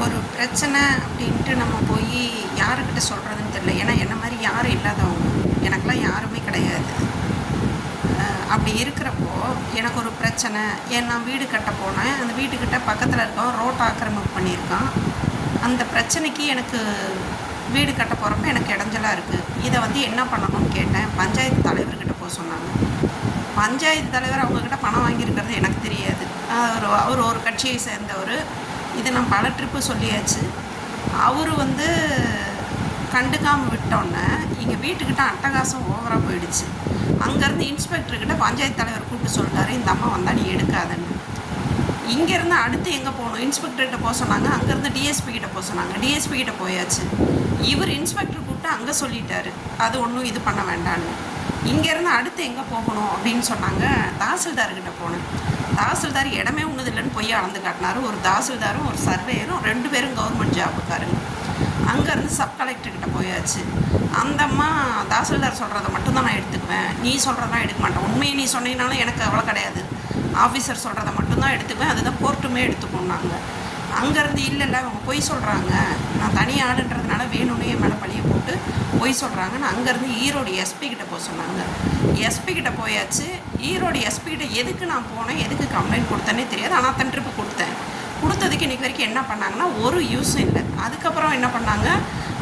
ஒரு பிரச்சனை அப்படின்ட்டு நம்ம போய் யாருக்கிட்ட சொல்கிறதுன்னு தெரியல. ஏன்னா என்ன மாதிரி யாரும் இல்லாதவங்க, எனக்கெல்லாம் யாருமே கிடையாது. அப்படி இருக்கிறப்போ எனக்கு ஒரு பிரச்சனை, நான் வீடு கட்ட போனேன். அந்த வீட்டுக்கிட்ட பக்கத்தில் இருக்கோம் ரோட் ஆக்கிரமிப்பு பண்ணியிருக்கான். அந்த பிரச்சனைக்கு எனக்கு வீடு கட்ட போகிறப்ப எனக்கு இடைஞ்சலாக இருக்குது. இதை என்ன பண்ணணும்னு கேட்டேன். பஞ்சாயத்து தலைவர்கிட்ட போக சொன்னாங்க. பஞ்சாயத்து தலைவர் அவங்கக்கிட்ட பணம் வாங்கியிருக்கிறது எனக்கு தெரியாது. அவர் ஒரு கட்சியை சேர்ந்தவர். இது நான் பல ட்ரிப்பு சொல்லியாச்சு. அவர் கண்டுக்காமல் விட்டோன்னே இங்கே வீட்டுக்கிட்ட அட்டகாசம் ஓவராக போயிடுச்சு. அங்கேருந்து இன்ஸ்பெக்டர்கிட்ட பஞ்சாயத்து தலைவர் கூப்பிட்டு சொல்லிட்டாரு, இந்த அம்மா வந்தால் நீ எடுக்காதன்னு. இங்கேருந்து அடுத்து எங்கே போகணும்? இன்ஸ்பெக்டர்கிட்ட போக சொன்னாங்க. அங்கேருந்து டிஎஸ்பி கிட்ட போக சொன்னாங்க. டிஎஸ்பி கிட்ட போயாச்சு. இவர் இன்ஸ்பெக்டர் கூப்பிட்டு அங்கே சொல்லிட்டாரு, அது ஒன்றும் இது பண்ண வேண்டான்னு. இங்கேருந்து அடுத்து எங்கே போகணும் அப்படின்னு சொன்னாங்க. தாசில்தார்கிட்ட போனேன். தாசில்தார் இடமே ஒன்றுது இல்லைன்னு போய் அளந்து காட்டினார். ஒரு தாசில்தாரும் ஒரு சர்வேயரும் 2 பேரும் கவர்மெண்ட் ஜாபுக்காருங்க. அங்கேருந்து சப் கலெக்டர்கிட்ட போயாச்சு. அந்த அம்மா தாசில்தார் சொல்கிறத மட்டும்தான் நான் எடுத்துக்குவேன், நீ சொல்கிறதெல்லாம் எடுக்க மாட்டேன். உண்மையை நீ சொன்னீங்கனாலும் எனக்கு அவ்வளோ கிடையாது, ஆஃபீஸர் சொல்கிறத மட்டும்தான் எடுத்துக்குவேன், அதுதான் கோர்ட்டுமே எடுத்துக்கோன்னாங்க. அங்கேருந்து இல்லை அவங்க பொய் சொல்கிறாங்க, நான் தனி ஆளுன்றதுனால வேணும்னு என் மேலே பழியை போட்டு பொய் சொல்கிறாங்கன்னு அங்கேருந்து ஈரோடு எஸ்பி கிட்ட போக சொன்னாங்க. எஸ்பி கிட்ட போயாச்சு. ஈரோடு எஸ்பி கிட்ட எதுக்கு நான் போனேன், எதுக்கு கம்ப்ளைண்ட் கொடுத்தேன்னே தெரியாது. ஆனால் அத்தனை ட்ரிப்பு கொடுத்ததுக்கு இன்றைக்கி வரைக்கும் என்ன பண்ணாங்கன்னா ஒரு யூஸும் இல்லை. அதுக்கப்புறம் என்ன பண்ணாங்க,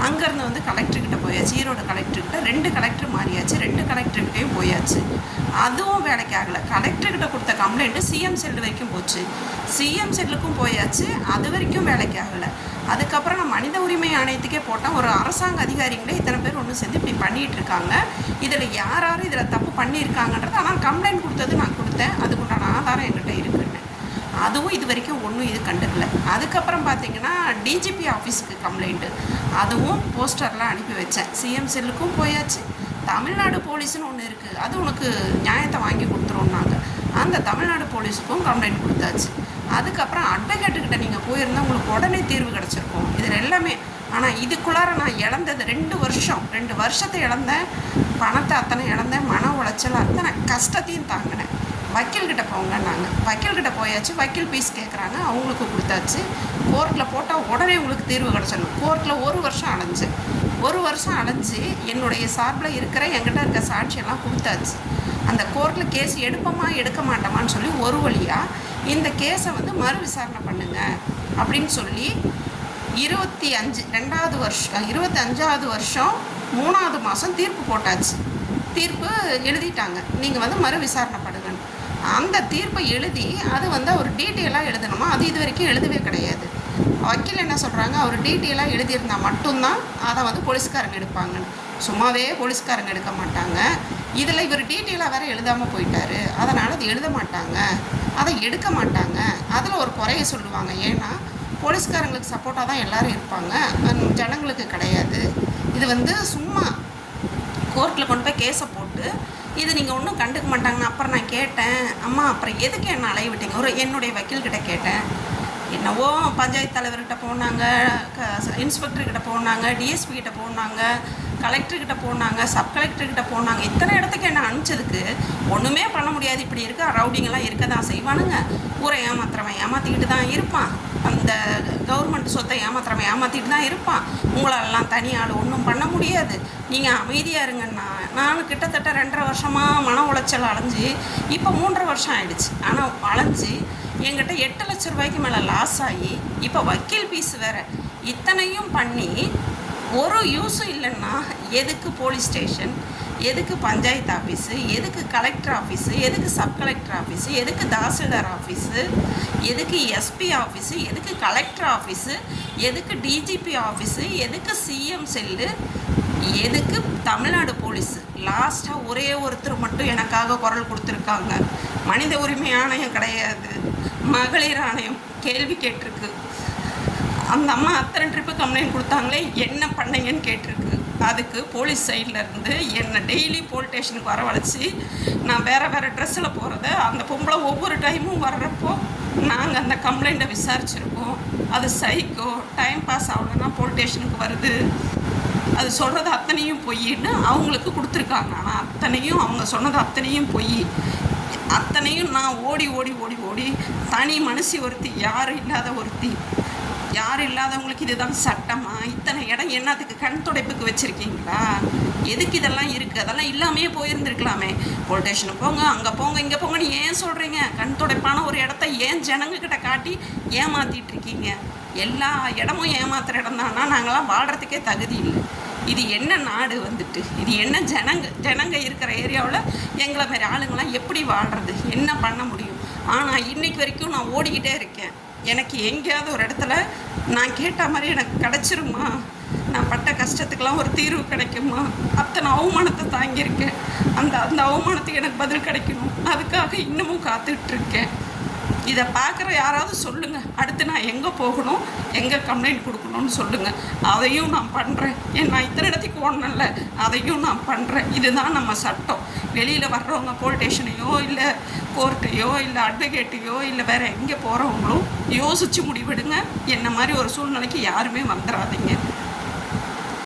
அங்கேருந்து கலெக்டர்கிட்ட போயாச்சு. ஈரோடு கலெக்டர்கிட்ட 2 கலெக்டர் மாறியாச்சு. 2 கலெக்டர்கிட்டையும் போயாச்சு. அதுவும் வேலைக்கு ஆகலை. கலெக்டர்கிட்ட கொடுத்த கம்ப்ளைண்ட்டு சிஎம் செல் வரைக்கும் போச்சு. சிஎம் செல்லுக்கும் போயாச்சு, அது வரைக்கும் வேலைக்கு ஆகலை. அதுக்கப்புறம் நான் மனித உரிமை ஆணையத்துக்கே போட்டேன். ஒரு அரசாங்க அதிகாரிகளே இத்தனை பேர் ஒன்று சேர்ந்து இப்படி பண்ணிகிட்டு இருக்காங்க, இதில் யார் இதில் தப்பு பண்ணியிருக்காங்கன்றது. ஆனால் கம்ப்ளைண்ட் கொடுத்தது நான் கொடுத்தேன், அதுக்குண்டான ஆதாரம் என்கிட்ட இருக்குன்னு. அதுவும் இது வரைக்கும் ஒன்றும் இது கண்டுக்கல. அதுக்கப்புறம் பார்த்திங்கன்னா டிஜிபி ஆஃபீஸுக்கு கம்ப்ளைண்ட்டு, அதுவும் போஸ்டர்லாம் அனுப்பி வச்சேன். சிஎம் செல்லுக்கும் போயாச்சு. தமிழ்நாடு போலீஸ்னு ஒன்று இருக்குது, அது உனக்கு நியாயத்தை வாங்கி கொடுத்துருவோம்னாங்க. அந்த தமிழ்நாடு போலீஸுக்கும் கம்ப்ளைண்ட் கொடுத்தாச்சு. அதுக்கப்புறம் அட்வொகேட்டுக்கிட்ட நீங்கள் போயிருந்தால் உங்களுக்கு உடனே தீர்வு கிடச்சிருக்கும் இதில் எல்லாமே. ஆனால் இதுக்குள்ளார நான் இழந்தது 2 வருஷத்தை இழந்தேன், பணத்தை அத்தனை இழந்தேன், மன உளைச்சலாக இருந்தேன், நான் கஷ்டத்தையும் தாங்கினேன். வக்கீல்கிட்ட போங்கன்னாங்க. வக்கீல்கிட்ட போயாச்சு. வக்கீல் ஃபீஸ் கேட்குறாங்க, அவங்களுக்கு கொடுத்தாச்சு. கோர்ட்டில் போட்டால் உடனே உங்களுக்கு தீர்வு கிடச்சிடணும். கோர்ட்டில் 1 வருஷம் அலைஞ்சு 1 வருஷம் அலைஞ்சு என்னுடைய சார்பில் இருக்கிற என்கிட்ட இருக்க சாட்சியெல்லாம் கொடுத்தாச்சு. அந்த கோர்ட்டில் கேஸ் எடுப்போமா எடுக்க மாட்டோமான்னு சொல்லி ஒரு வழியாக இந்த கேஸை மறு விசாரணை பண்ணுங்க அப்படின்னு சொல்லி 25வது வருஷம் 3வது மாதம் தீர்ப்பு போட்டாச்சு. தீர்ப்பு எழுதிட்டாங்க, நீங்கள் மறு விசாரணை பண்ணுங்கன்னு. அந்த தீர்ப்பை எழுதி அது அவர் டீட்டெயிலாக எழுதணுமா, அது இது வரைக்கும் எழுதவே கிடையாது. வக்கீல் என்ன சொல்கிறாங்க, அவர் டீட்டெயிலாக எழுதியிருந்தால் மட்டும்தான் அதை போலீஸ்காரங்க எடுப்பாங்கன்னு. சும்மாவே போலீஸ்காரங்க எடுக்க மாட்டாங்க. இதில் இவர் டீட்டெயிலாக வேறு எழுதாமல் போயிட்டார், அதனால் அது எழுத மாட்டாங்க, அதை எடுக்க மாட்டாங்க. அதில் ஒரு குறைய சொல்லுவாங்க. ஏன்னா போலீஸ்காரங்களுக்கு சப்போர்ட்டாக தான் எல்லோரும் இருப்பாங்க, ஜனங்களுக்கு கிடையாது. இது சும்மா கோர்ட்டில் கொண்டு போய் கேஸை போட்டு இது நீங்கள் ஒன்றும் கண்டுக்க மாட்டாங்கன்னு. அப்புறம் நான் கேட்டேன், அம்மா அப்புறம் எதுக்கு என்ன அலைய விட்டீங்க? என்னுடைய வக்கீல்கிட்ட கேட்டேன். என்னவோ பஞ்சாயத்து தலைவர்கிட்ட போனாங்க, இன்ஸ்பெக்டர்கிட்ட போனாங்க, டிஎஸ்பி கிட்ட போனாங்க, கலெக்டர்கிட்ட போனாங்க, சப் கலெக்டர்கிட்ட போனாங்க. இத்தனை இடத்துக்கு என்ன அனுப்பிச்சதுக்கு ஒன்றுமே பண்ண முடியாது. இப்படி இருக்க ரவுடிங்கெல்லாம் இருக்க தான் செய்வானுங்க. ஊரை ஏமாத்துறவன் ஏமாற்றிக்கிட்டு தான் இருப்பான், அந்த கவர்மெண்ட் சொத்தை ஏமாத்துறவன் ஏமாற்றிட்டு தான் இருப்பான். உங்களெல்லாம் தனியால் ஒன்றும் பண்ண முடியாது, நீங்கள் அமைதியாக இருங்கன்னா. நான் கிட்டத்தட்ட 2.5 வருஷமாக மன உளைச்சல் அலைஞ்சு இப்போ 3.5 வருஷம் ஆகிடுச்சு. ஆனால் அலைஞ்சு என்கிட்ட 8 லட்ச ரூபாய்க்கு மேலே லாஸ் ஆகி இப்போ வக்கீல் ஃபீஸ் வேறு இத்தனையும் பண்ணி ஒரு யூஸும் இல்லைன்னா எதுக்கு போலீஸ் ஸ்டேஷன், எதுக்கு பஞ்சாயத்து ஆஃபீஸு, எதுக்கு கலெக்டர் ஆஃபீஸு, எதுக்கு சப் கலெக்டர் ஆஃபீஸு, எதுக்கு தாசில்தார் ஆஃபீஸு, எதுக்கு எஸ்பி ஆஃபீஸு, எதுக்கு கலெக்டர் ஆஃபீஸு, எதுக்கு டிஜிபி ஆஃபீஸு, எதுக்கு சிஎம் செல்லு, எதுக்கு தமிழ்நாடு போலீஸு? லாஸ்ட்டாக ஒரே ஒருத்தர் மட்டும் எனக்காக குரல் கொடுத்துருக்காங்க. மனித உரிமை ஆணையம் கிடையாது, மகளிர் ஆணையம் கேள்வி கேட்டிருக்கு. அந்த அம்மா அத்தனை ட்ரிப்பு கம்ப்ளைண்ட் கொடுத்தாங்களே, என்ன பண்ணீங்கன்னு கேட்டிருக்கு. அதுக்கு போலீஸ் சைடில் இருந்து என்னை டெய்லி போலீஸ் ஸ்டேஷனுக்கு வரவழைச்சி நான் வேறு ட்ரெஸ்ஸில் போகிறத அந்த பொம்பளை ஒவ்வொரு டைமும் வர்றப்போ நாங்கள் அந்த கம்ப்ளைண்ட்டை விசாரிச்சுருக்கோம். அது சைக்கோ, டைம் பாஸ் ஆகலைன்னா போலீஸ் ஸ்டேஷனுக்கு வருது, அது சொல்கிறது அத்தனையும் பொய்ன்னு அவங்களுக்கு கொடுத்துருக்காங்க. ஆனால் அத்தனையும் அவங்க சொன்னது அத்தனையும் பொய். அத்தனையும் நான் ஓடி ஓடி ஓடி ஓடி தனி மனுஷி ஒருத்தி, யாரும் இல்லாத ஒருத்தி, யாரும் இல்லாதவங்களுக்கு இதுதான் சட்டமா? இத்தனை இடம் என்னத்துக்கு கண் துடைப்புக்கு வச்சுருக்கீங்களா? எதுக்கு இதெல்லாம் இருக்குது? அதெல்லாம் இல்லாமையே போயிருந்துருக்கலாமே. போலீஸ் ஸ்டேஷனுக்கு போங்க, அங்கே போங்க, இங்கே போங்கன்னு ஏன் சொல்கிறீங்க? கண் துடைப்பான ஒரு இடத்த ஏன் ஜனங்கக்கிட்ட காட்டி ஏமாற்றிட்டு இருக்கீங்க? எல்லா இடமும் ஏமாத்துகிற இடம் தான்னா நாங்களாம் வாழ்கிறதுக்கே தகுதி இல்லை. இது என்ன நாடு வந்துட்டு? இது என்ன ஜனங்க இருக்கிற ஏரியாவில் எங்களை மாதிரி ஆளுங்களாம் எப்படி வாழ்கிறது? என்ன பண்ண முடியும்? ஆனால் இன்றைக்கு வரைக்கும் நான் ஓடிக்கிட்டே இருக்கேன். எனக்கு எங்கேயாவது ஒரு இடத்துல நான் கேட்ட மாதிரி எனக்கு கிடச்சிருமா? நான் பட்ட கஷ்டத்துக்கெல்லாம் ஒரு தீர்வு கிடைக்குமா? அத்தனை அவமானத்தை தாங்கியிருக்கேன். அந்த அவமானத்துக்கு எனக்கு பதில் கிடைக்கணும். அதுக்காக இன்னமும் காத்துட்ருக்கேன். இதை பார்க்குற யாராவது சொல்லுங்கள், அடுத்து நான் எங்கே போகணும், எங்கே கம்ப்ளைண்ட் கொடுக்கணும்னு சொல்லுங்கள். அதையும் நான் பண்ணுறேன். நான் இத்தனை இடத்துக்கு ஓடணும்ல, அதையும் நான் பண்ணுறேன். இதுதான் நம்ம சட்டம். வெளியில் வர்றவங்க போலீஸ் ஸ்டேஷனையோ இல்லை கோர்ட்டையோ இல்லை அட்வொகேட்டையோ இல்லை வேறு எங்கே போகிறவங்களோ யோசித்து முடிவெடுங்க. என்ன மாதிரி ஒரு சூழ்நிலைக்கு யாருமே வந்துடாதீங்க.